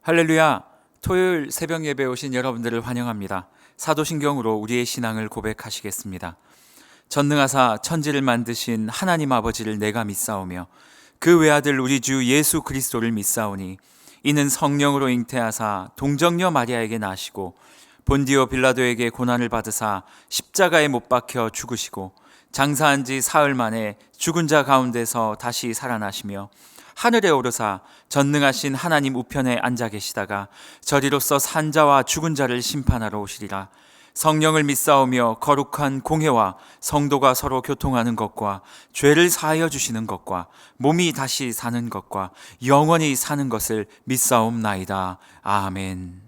할렐루야! 토요일 새벽 예배 오신 여러분들을 환영합니다. 사도신경으로 우리의 신앙을 고백하시겠습니다. 전능하사 천지를 만드신 하나님 아버지를 내가 믿사오며 그 외아들 우리 주 예수 그리스도를 믿사오니 이는 성령으로 잉태하사 동정녀 마리아에게 나시고 본디오 빌라도에게 고난을 받으사 십자가에 못 박혀 죽으시고 장사한 지 사흘 만에 죽은 자 가운데서 다시 살아나시며 하늘에 오르사 전능하신 하나님 우편에 앉아 계시다가 저리로서 산 자와 죽은 자를 심판하러 오시리라. 성령을 믿사오며 거룩한 공회와 성도가 서로 교통하는 것과 죄를 사하여 주시는 것과 몸이 다시 사는 것과 영원히 사는 것을 믿사옵나이다. 아멘.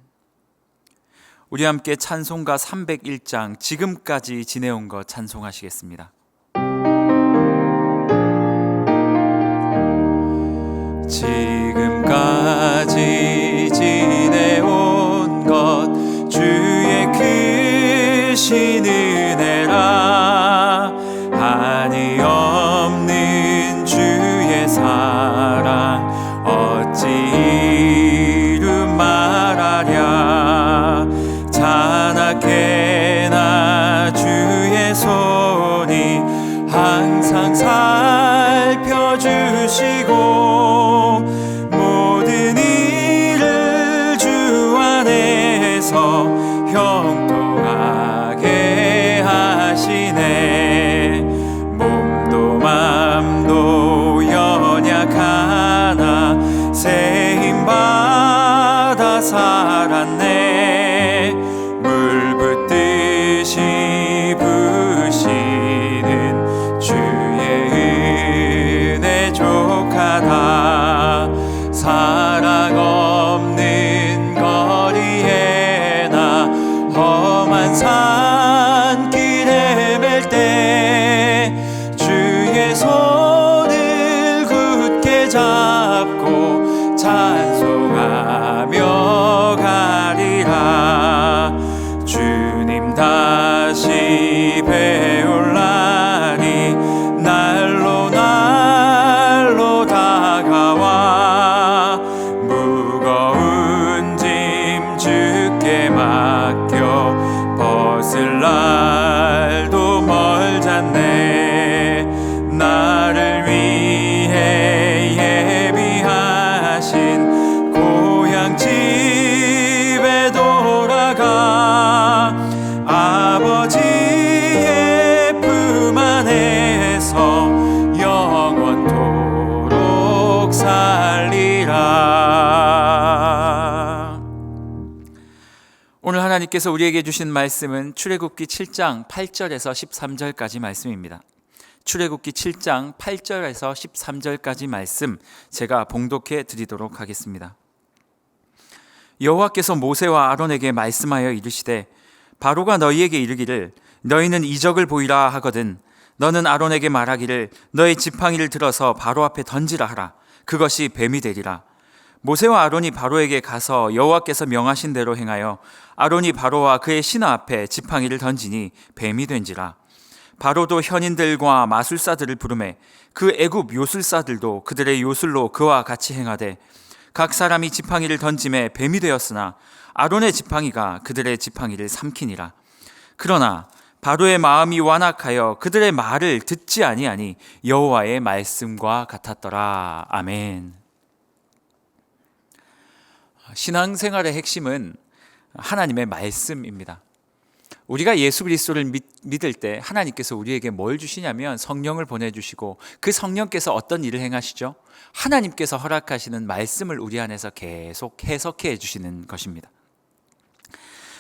우리 함께 찬송가 301장 지금까지 지내온 것 찬송하시겠습니다. 지금까지 지내온 것 주의 크신 은혜라. 한이 없는 주의 사랑 어찌 이루 말하랴. 자나깨나 주의 손이 항상 살펴주시고 형통하게 하시네. 몸도 맘도 연약하나 새 힘 받아 살았네. 물 붓듯이 부시는 주의 은혜 족하다. 사랑 없는 거리에 험한 산길 헤맬 때 주의 손을 굳게 잡고 찬송하며 가리라. 주님 다시 배울라니 날로 날로 다가와 무거운 짐 주께 맡겨 벗을 날도 멀잖네. 나를 위해 예비하신 고향 집에 돌아가 아버지의 품 안에서 영원토록 살리라. 오늘 하나님께서 우리에게 주신 말씀은 출애굽기 7장 8절에서 13절까지 말씀입니다. 출애굽기 7장 8절에서 13절까지 말씀 제가 봉독해 드리도록 하겠습니다. 여호와께서 모세와 아론에게 말씀하여 이르시되 바로가 너희에게 이르기를 너희는 이적을 보이라 하거든 너는 아론에게 말하기를 너의 지팡이를 들어서 바로 앞에 던지라 하라. 그것이 뱀이 되리라. 모세와 아론이 바로에게 가서 여호와께서 명하신 대로 행하여 아론이 바로와 그의 신하 앞에 지팡이를 던지니 뱀이 된지라. 바로도 현인들과 마술사들을 부르매 그 애굽 요술사들도 그들의 요술로 그와 같이 행하되 각 사람이 지팡이를 던짐에 뱀이 되었으나 아론의 지팡이가 그들의 지팡이를 삼키니라. 그러나 바로의 마음이 완악하여 그들의 말을 듣지 아니하니 여호와의 말씀과 같았더라. 아멘. 신앙생활의 핵심은 하나님의 말씀입니다. 우리가 예수 그리스도를 믿을 때 하나님께서 우리에게 뭘 주시냐면 성령을 보내주시고 그 성령께서 어떤 일을 행하시죠? 하나님께서 허락하시는 말씀을 우리 안에서 계속 해석해 주시는 것입니다.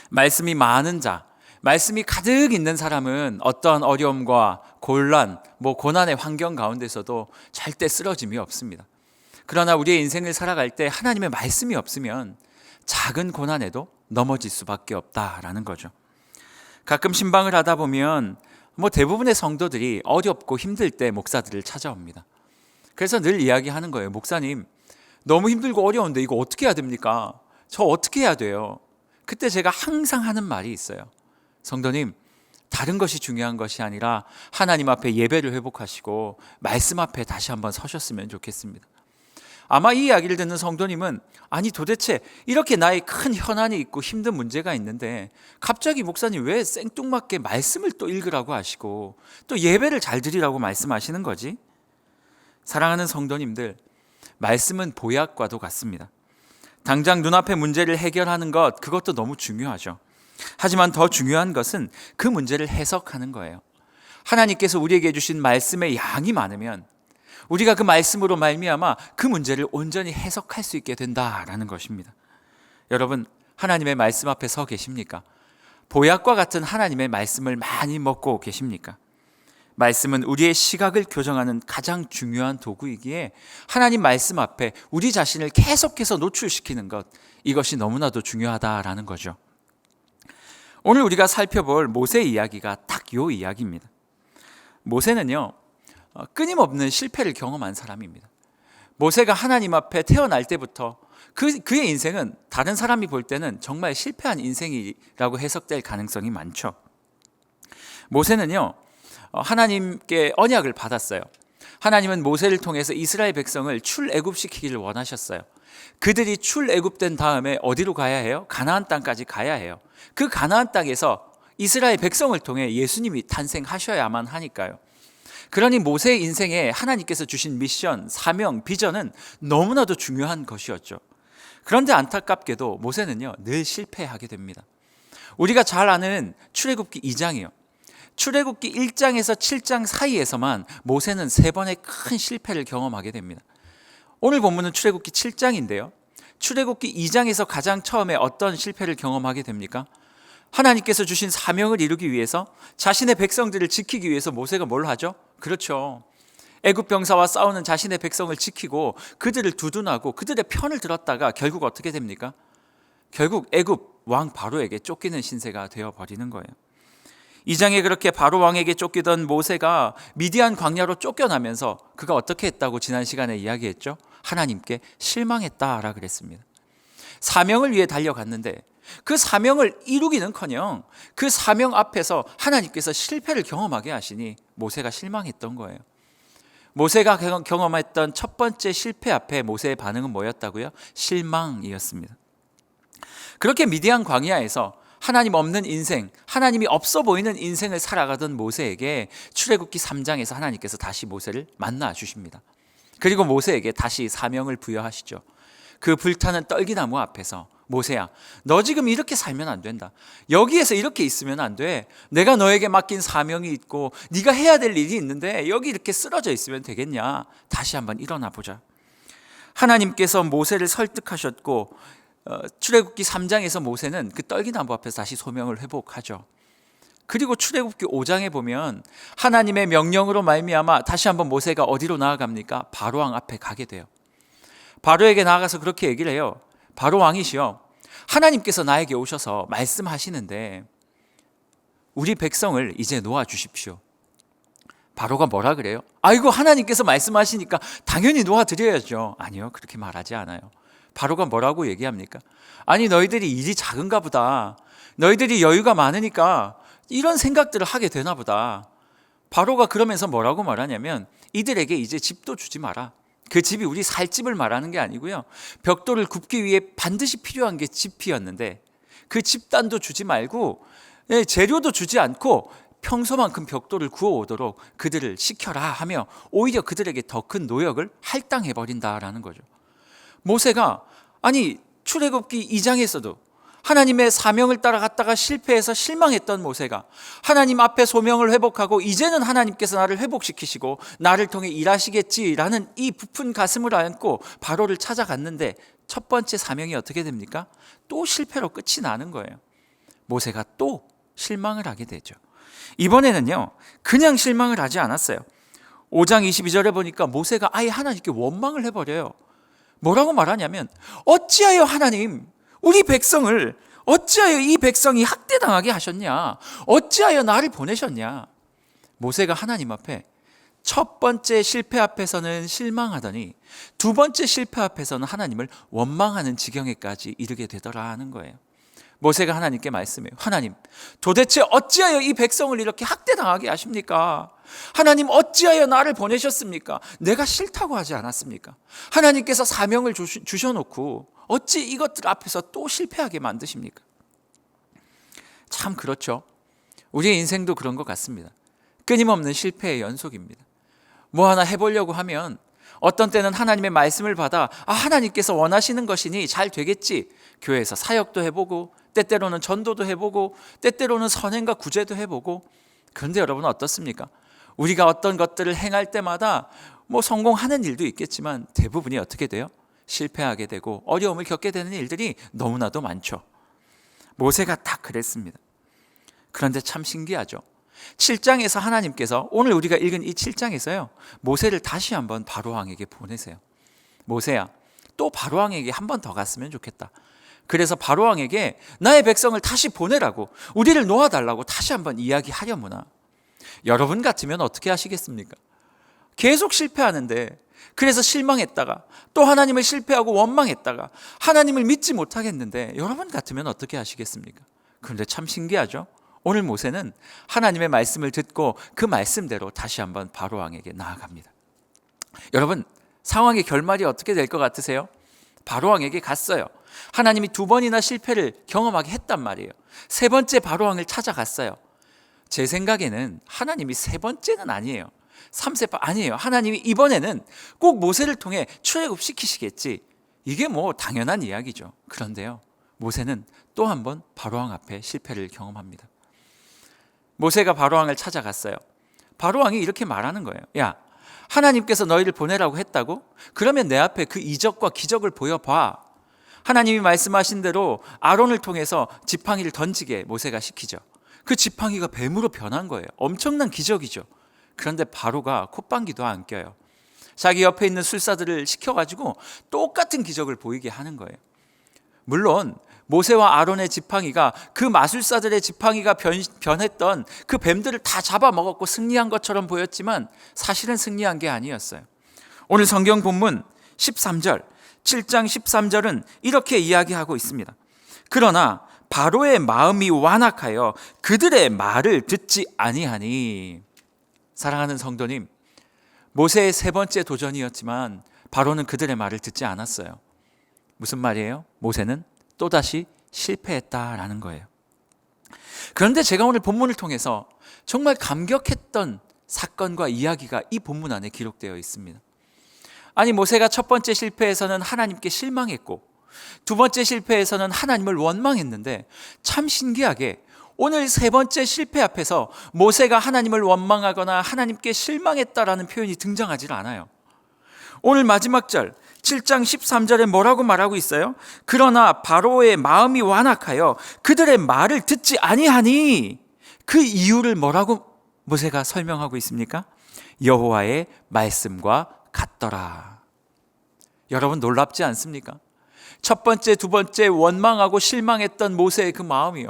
말씀이 많은 자, 말씀이 가득 있는 사람은 어떤 어려움과 곤란, 고난의 환경 가운데서도 절대 쓰러짐이 없습니다. 그러나 우리의 인생을 살아갈 때 하나님의 말씀이 없으면 작은 고난에도 넘어질 수밖에 없다라는 거죠. 가끔 신방을 하다 보면 대부분의 성도들이 어렵고 힘들 때 목사들을 찾아옵니다. 그래서 늘 이야기하는 거예요. 목사님, 너무 힘들고 어려운데 이거 어떻게 해야 됩니까? 저 어떻게 해야 돼요? 그때 제가 항상 하는 말이 있어요. 성도님, 다른 것이 중요한 것이 아니라 하나님 앞에 예배를 회복하시고 말씀 앞에 다시 한번 서셨으면 좋겠습니다. 아마 이 이야기를 듣는 성도님은 아니 도대체 이렇게 나의 큰 현안이 있고 힘든 문제가 있는데 갑자기 목사님 왜 생뚱맞게 말씀을 또 읽으라고 하시고 또 예배를 잘 드리라고 말씀하시는 거지? 사랑하는 성도님들, 말씀은 보약과도 같습니다. 당장 눈앞의 문제를 해결하는 것, 그것도 너무 중요하죠. 하지만 더 중요한 것은 그 문제를 해석하는 거예요. 하나님께서 우리에게 주신 말씀의 양이 많으면 우리가 그 말씀으로 말미암아 그 문제를 온전히 해석할 수 있게 된다라는 것입니다. 여러분, 하나님의 말씀 앞에 서 계십니까? 보약과 같은 하나님의 말씀을 많이 먹고 계십니까? 말씀은 우리의 시각을 교정하는 가장 중요한 도구이기에 하나님 말씀 앞에 우리 자신을 계속해서 노출시키는 것, 이것이 너무나도 중요하다라는 거죠. 오늘 우리가 살펴볼 모세 이야기가 딱 요 이야기입니다. 모세는요, 끊임없는 실패를 경험한 사람입니다. 모세가 하나님 앞에 태어날 때부터 그의 인생은 다른 사람이 볼 때는 정말 실패한 인생이라고 해석될 가능성이 많죠. 모세는요, 하나님께 언약을 받았어요. 하나님은 모세를 통해서 이스라엘 백성을 출애굽시키기를 원하셨어요. 그들이 출애굽된 다음에 어디로 가야 해요? 가나안 땅까지 가야 해요. 그 가나안 땅에서 이스라엘 백성을 통해 예수님이 탄생하셔야만 하니까요. 그러니 모세의 인생에 하나님께서 주신 미션, 사명, 비전은 너무나도 중요한 것이었죠. 그런데 안타깝게도 모세는요, 늘 실패하게 됩니다. 우리가 잘 아는 출애굽기 2장이요. 출애굽기 1장에서 7장 사이에서만 모세는 3번의 큰 실패를 경험하게 됩니다. 오늘 본문은 출애굽기 7장인데요. 출애굽기 2장에서 가장 처음에 어떤 실패를 경험하게 됩니까? 하나님께서 주신 사명을 이루기 위해서 자신의 백성들을 지키기 위해서 모세가 뭘 하죠? 그렇죠. 애굽 병사와 싸우는 자신의 백성을 지키고 그들을 두둔하고 그들의 편을 들었다가 결국 어떻게 됩니까? 결국 애굽 왕 바로에게 쫓기는 신세가 되어버리는 거예요. 2장에 그렇게 바로 왕에게 쫓기던 모세가 미디안 광야로 쫓겨나면서 그가 어떻게 했다고 지난 시간에 이야기했죠? 하나님께 실망했다라 그랬습니다. 사명을 위해 달려갔는데 그 사명을 이루기는커녕 그 사명 앞에서 하나님께서 실패를 경험하게 하시니 모세가 실망했던 거예요. 모세가 경험했던 첫 번째 실패 앞에 모세의 반응은 뭐였다고요? 실망이었습니다. 그렇게 미디안 광야에서 하나님 없는 인생, 하나님이 없어 보이는 인생을 살아가던 모세에게 출애굽기 3장에서 하나님께서 다시 모세를 만나 주십니다. 그리고 모세에게 다시 사명을 부여하시죠. 그 불타는 떨기나무 앞에서 모세야, 너 지금 이렇게 살면 안 된다. 여기에서 이렇게 있으면 안 돼. 내가 너에게 맡긴 사명이 있고 네가 해야 될 일이 있는데 여기 이렇게 쓰러져 있으면 되겠냐. 다시 한번 일어나 보자. 하나님께서 모세를 설득하셨고 출애굽기 3장에서 모세는 그 떨기나무 앞에서 다시 소명을 회복하죠. 그리고 출애굽기 5장에 보면 하나님의 명령으로 말미암아 다시 한번 모세가 어디로 나아갑니까? 바로 왕 앞에 가게 돼요. 바로에게 나아가서 그렇게 얘기를 해요. 바로 왕이시여, 하나님께서 나에게 오셔서 말씀하시는데 우리 백성을 이제 놓아주십시오. 바로가 뭐라 그래요? 아이고, 하나님께서 말씀하시니까 당연히 놓아드려야죠. 아니요, 그렇게 말하지 않아요. 바로가 뭐라고 얘기합니까? 아니, 너희들이 일이 작은가 보다. 너희들이 여유가 많으니까 이런 생각들을 하게 되나 보다. 바로가 그러면서 뭐라고 말하냐면 이들에게 이제 집도 주지 마라. 그 집이 우리 살 집을 말하는 게 아니고요. 벽돌을 굽기 위해 반드시 필요한 게 집이었는데 그 집단도 주지 말고 재료도 주지 않고 평소만큼 벽돌을 구워오도록 그들을 시켜라 하며 오히려 그들에게 더 큰 노역을 할당해버린다라는 거죠. 모세가 아니 출애굽기 2장에서도 하나님의 사명을 따라갔다가 실패해서 실망했던 모세가 하나님 앞에 소명을 회복하고 이제는 하나님께서 나를 회복시키시고 나를 통해 일하시겠지라는 이 부푼 가슴을 안고 바로를 찾아갔는데 첫 번째 사명이 어떻게 됩니까? 또 실패로 끝이 나는 거예요. 모세가 또 실망을 하게 되죠. 이번에는요, 그냥 실망을 하지 않았어요. 5장 22절에 보니까 모세가 아예 하나님께 원망을 해버려요. 뭐라고 말하냐면 어찌하여 하나님 우리 백성을 어찌하여 이 백성이 학대당하게 하셨냐? 어찌하여 나를 보내셨냐? 모세가 하나님 앞에 첫 번째 실패 앞에서는 실망하더니 두 번째 실패 앞에서는 하나님을 원망하는 지경에까지 이르게 되더라 하는 거예요. 모세가 하나님께 말씀해요. 하나님, 도대체 어찌하여 이 백성을 이렇게 학대당하게 하십니까? 하나님, 어찌하여 나를 보내셨습니까? 내가 싫다고 하지 않았습니까? 하나님께서 사명을 주셔놓고 어찌 이것들 앞에서 또 실패하게 만드십니까? 참 그렇죠. 우리의 인생도 그런 것 같습니다. 끊임없는 실패의 연속입니다. 뭐 하나 해보려고 하면 어떤 때는 하나님의 말씀을 받아 하나님께서 원하시는 것이니 잘 되겠지. 교회에서 사역도 해보고 때때로는 전도도 해보고 때때로는 선행과 구제도 해보고. 그런데 여러분 어떻습니까? 우리가 어떤 것들을 행할 때마다 뭐 성공하는 일도 있겠지만 대부분이 어떻게 돼요? 실패하게 되고 어려움을 겪게 되는 일들이 너무나도 많죠. 모세가 딱 그랬습니다. 그런데 참 신기하죠. 7장에서 하나님께서 오늘 우리가 읽은 이 7장에서요, 모세를 다시 한번 바로왕에게 보내세요. 모세야, 또 바로왕에게 한 번 더 갔으면 좋겠다. 그래서 바로왕에게 나의 백성을 다시 보내라고, 우리를 놓아달라고 다시 한번 이야기하려무나. 여러분 같으면 어떻게 하시겠습니까? 계속 실패하는데, 그래서 실망했다가 또 하나님을 실패하고 원망했다가 하나님을 믿지 못하겠는데 여러분 같으면 어떻게 하시겠습니까? 그런데 참 신기하죠. 오늘 모세는 하나님의 말씀을 듣고 그 말씀대로 다시 한번 바로왕에게 나아갑니다. 여러분, 상황의 결말이 어떻게 될 것 같으세요? 바로왕에게 갔어요. 하나님이 2번이나 실패를 경험하게 했단 말이에요. 3번째 바로왕을 찾아갔어요. 제 생각에는 하나님이 3번째는 아니에요. 3세 아니에요. 하나님이 이번에는 꼭 모세를 통해 출애굽시키시겠지. 이게 뭐 당연한 이야기죠. 그런데요, 모세는 또 한 번 바로왕 앞에 실패를 경험합니다. 모세가 바로왕을 찾아갔어요. 바로왕이 이렇게 말하는 거예요. 야, 하나님께서 너희를 보내라고 했다고? 그러면 내 앞에 그 이적과 기적을 보여봐. 하나님이 말씀하신 대로 아론을 통해서 지팡이를 던지게 모세가 시키죠. 그 지팡이가 뱀으로 변한 거예요. 엄청난 기적이죠. 그런데 바로가 콧방귀도 안 껴요. 자기 옆에 있는 술사들을 시켜가지고 똑같은 기적을 보이게 하는 거예요. 물론 모세와 아론의 지팡이가 그 마술사들의 지팡이가 변했던 그 뱀들을 다 잡아먹었고 승리한 것처럼 보였지만 사실은 승리한 게 아니었어요. 오늘 성경 본문 13절, 7장 13절은 이렇게 이야기하고 있습니다. 그러나 바로의 마음이 완악하여 그들의 말을 듣지 아니하니. 사랑하는 성도님, 모세의 3번째 도전이었지만 바로는 그들의 말을 듣지 않았어요. 무슨 말이에요? 모세는 또다시 실패했다라는 거예요. 그런데 제가 오늘 본문을 통해서 정말 감격했던 사건과 이야기가 이 본문 안에 기록되어 있습니다. 아니, 모세가 첫 번째 실패에서는 하나님께 실망했고 2번째 실패에서는 하나님을 원망했는데 참 신기하게 오늘 3번째 실패 앞에서 모세가 하나님을 원망하거나 하나님께 실망했다라는 표현이 등장하지 않아요. 오늘 마지막 절 7장 13절에 뭐라고 말하고 있어요? 그러나 바로의 마음이 완악하여 그들의 말을 듣지 아니하니. 그 이유를 뭐라고 모세가 설명하고 있습니까? 여호와의 말씀과 같더라. 여러분 놀랍지 않습니까? 첫 번째, 2번째 원망하고 실망했던 모세의 그 마음이요,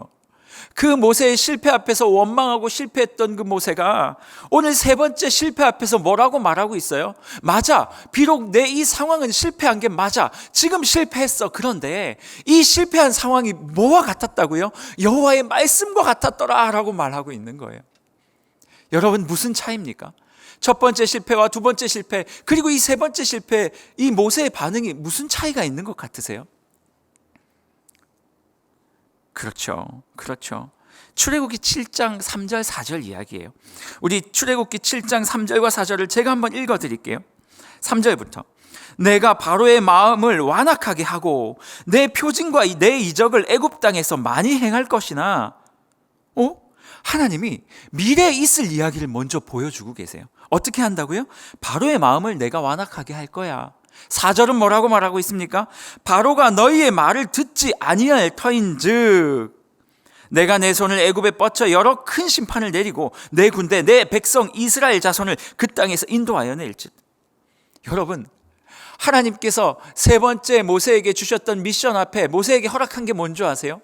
그 모세의 실패 앞에서 원망하고 실패했던 그 모세가 오늘 3번째 실패 앞에서 뭐라고 말하고 있어요? 맞아, 비록 내 이 상황은 실패한 게 맞아, 지금 실패했어. 그런데 이 실패한 상황이 뭐와 같았다고요? 여호와의 말씀과 같았더라 라고 말하고 있는 거예요. 여러분, 무슨 차이입니까? 첫 번째 실패와 2번째 실패, 그리고 이 3번째 실패, 이 모세의 반응이 무슨 차이가 있는 것 같으세요? 그렇죠. 출애굽기 7장 3절 4절 이야기예요. 우리 출애굽기 7장 3절과 4절을 제가 한번 읽어드릴게요. 3절부터 내가 바로의 마음을 완악하게 하고 내 표징과 내 이적을 애굽 땅에서 많이 행할 것이나. 하나님이 미래에 있을 이야기를 먼저 보여주고 계세요. 어떻게 한다고요? 바로의 마음을 내가 완악하게 할 거야. 4절은 뭐라고 말하고 있습니까? 바로가 너희의 말을 듣지 아니할 터인즉 내가 내 손을 애굽에 뻗쳐 여러 큰 심판을 내리고 내 군대 내 백성 이스라엘 자손을 그 땅에서 인도하여 낼지. 여러분, 하나님께서 3번째 모세에게 주셨던 미션 앞에 모세에게 허락한 게 뭔지 아세요?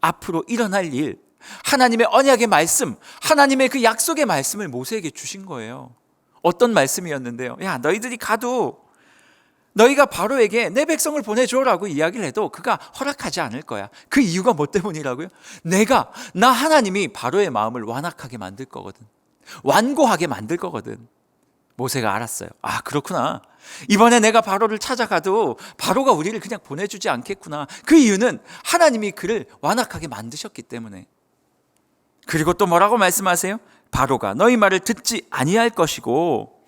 앞으로 일어날 일, 하나님의 언약의 말씀, 하나님의 그 약속의 말씀을 모세에게 주신 거예요. 어떤 말씀이었는데요? 야, 너희들이 가도 너희가 바로에게 내 백성을 보내줘라고 이야기를 해도 그가 허락하지 않을 거야. 그 이유가 뭐 때문이라고요? 나 하나님이 바로의 마음을 완악하게 만들 거거든. 완고하게 만들 거거든. 모세가 알았어요. 아, 그렇구나. 이번에 내가 바로를 찾아가도 바로가 우리를 그냥 보내주지 않겠구나. 그 이유는 하나님이 그를 완악하게 만드셨기 때문에. 그리고 또 뭐라고 말씀하세요? 바로가 너희 말을 듣지 아니할 것이고,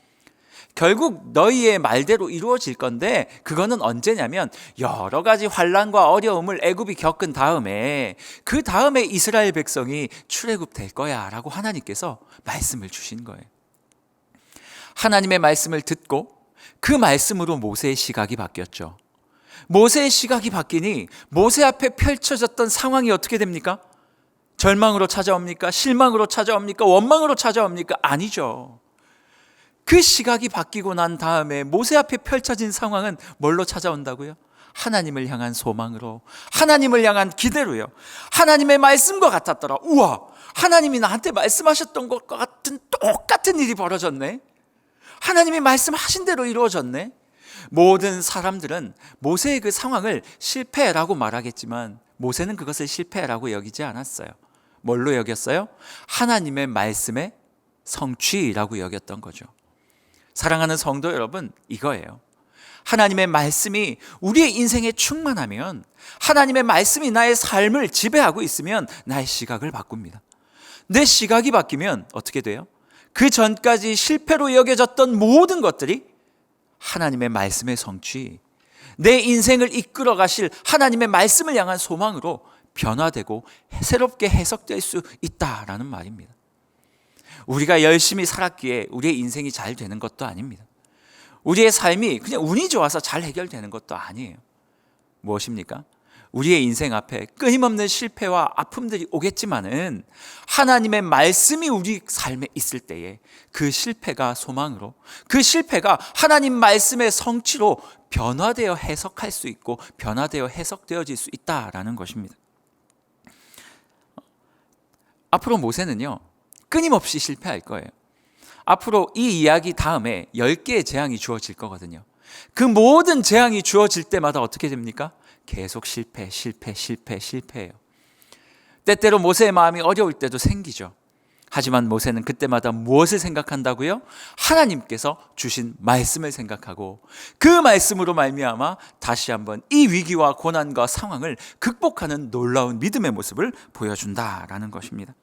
결국 너희의 말대로 이루어질 건데, 그거는 언제냐면 여러 가지 환난과 어려움을 애굽이 겪은 다음에, 그 다음에 이스라엘 백성이 출애굽될 거야 라고 하나님께서 말씀을 주신 거예요. 하나님의 말씀을 듣고 그 말씀으로 모세의 시각이 바뀌었죠. 모세의 시각이 바뀌니 모세 앞에 펼쳐졌던 상황이 어떻게 됩니까? 절망으로 찾아옵니까? 실망으로 찾아옵니까? 원망으로 찾아옵니까? 아니죠. 그 시각이 바뀌고 난 다음에 모세 앞에 펼쳐진 상황은 뭘로 찾아온다고요? 하나님을 향한 소망으로, 하나님을 향한 기대로요. 하나님의 말씀과 같았더라. 우와, 하나님이 나한테 말씀하셨던 것과 같은 똑같은 일이 벌어졌네. 하나님이 말씀하신 대로 이루어졌네. 모든 사람들은 모세의 그 상황을 실패라고 말하겠지만 모세는 그것을 실패라고 여기지 않았어요. 뭘로 여겼어요? 하나님의 말씀의 성취라고 여겼던 거죠. 사랑하는 성도 여러분, 이거예요. 하나님의 말씀이 우리의 인생에 충만하면, 하나님의 말씀이 나의 삶을 지배하고 있으면 나의 시각을 바꿉니다. 내 시각이 바뀌면 어떻게 돼요? 그 전까지 실패로 여겨졌던 모든 것들이 하나님의 말씀의 성취, 내 인생을 이끌어 가실 하나님의 말씀을 향한 소망으로 변화되고 새롭게 해석될 수 있다라는 말입니다. 우리가 열심히 살았기에 우리의 인생이 잘 되는 것도 아닙니다. 우리의 삶이 그냥 운이 좋아서 잘 해결되는 것도 아니에요. 무엇입니까? 우리의 인생 앞에 끊임없는 실패와 아픔들이 오겠지만은 하나님의 말씀이 우리 삶에 있을 때에 그 실패가 소망으로, 그 실패가 하나님 말씀의 성취로 변화되어 해석할 수 있고 변화되어 해석되어질 수 있다라는 것입니다. 앞으로 모세는요, 끊임없이 실패할 거예요. 앞으로 이 이야기 다음에 10개의 재앙이 주어질 거거든요. 그 모든 재앙이 주어질 때마다 어떻게 됩니까? 계속 실패해요. 때때로 모세의 마음이 어려울 때도 생기죠. 하지만 모세는 그때마다 무엇을 생각한다고요? 하나님께서 주신 말씀을 생각하고 그 말씀으로 말미암아 다시 한번 이 위기와 고난과 상황을 극복하는 놀라운 믿음의 모습을 보여준다라는 것입니다.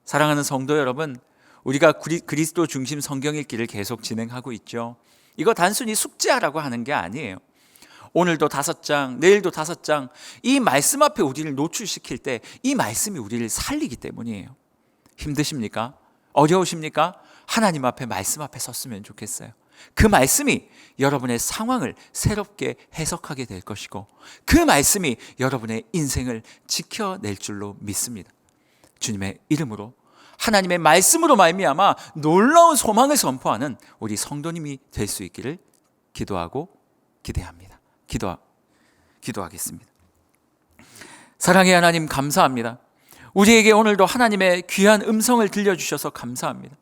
사랑하는 성도 여러분, 우리가 그리스도 중심 성경 읽기를 계속 진행하고 있죠. 이거 단순히 숙제하라고 하는 게 아니에요. 오늘도 5장, 내일도 5장, 이 말씀 앞에 우리를 노출시킬 때 이 말씀이 우리를 살리기 때문이에요. 힘드십니까? 어려우십니까? 하나님 앞에, 말씀 앞에 섰으면 좋겠어요. 그 말씀이 여러분의 상황을 새롭게 해석하게 될 것이고 그 말씀이 여러분의 인생을 지켜낼 줄로 믿습니다. 주님의 이름으로, 하나님의 말씀으로 말미암아 놀라운 소망을 선포하는 우리 성도님이 될 수 있기를 기도하고 기대합니다. 기도하겠습니다. 사랑의 하나님, 감사합니다. 우리에게 오늘도 하나님의 귀한 음성을 들려주셔서 감사합니다.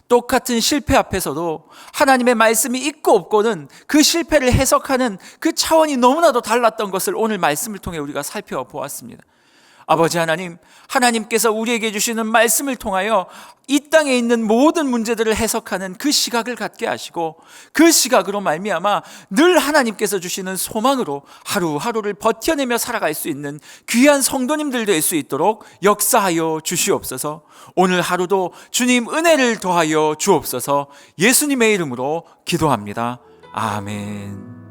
똑같은 실패 앞에서도 하나님의 말씀이 있고 없고는 그 실패를 해석하는 그 차원이 너무나도 달랐던 것을 오늘 말씀을 통해 우리가 살펴보았습니다. 아버지 하나님, 하나님께서 우리에게 주시는 말씀을 통하여 이 땅에 있는 모든 문제들을 해석하는 그 시각을 갖게 하시고 그 시각으로 말미암아 늘 하나님께서 주시는 소망으로 하루하루를 버텨내며 살아갈 수 있는 귀한 성도님들 될 수 있도록 역사하여 주시옵소서. 오늘 하루도 주님 은혜를 더하여 주옵소서. 예수님의 이름으로 기도합니다. 아멘.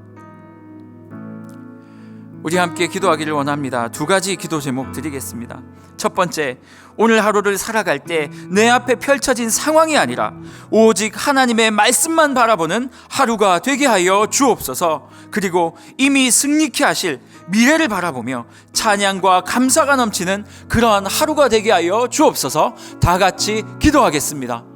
우리 함께 기도하기를 원합니다. 2가지 기도 제목 드리겠습니다. 첫 번째, 오늘 하루를 살아갈 때 내 앞에 펼쳐진 상황이 아니라 오직 하나님의 말씀만 바라보는 하루가 되게 하여 주옵소서. 그리고 이미 승리케 하실 미래를 바라보며 찬양과 감사가 넘치는 그러한 하루가 되게 하여 주옵소서. 다 같이 기도하겠습니다.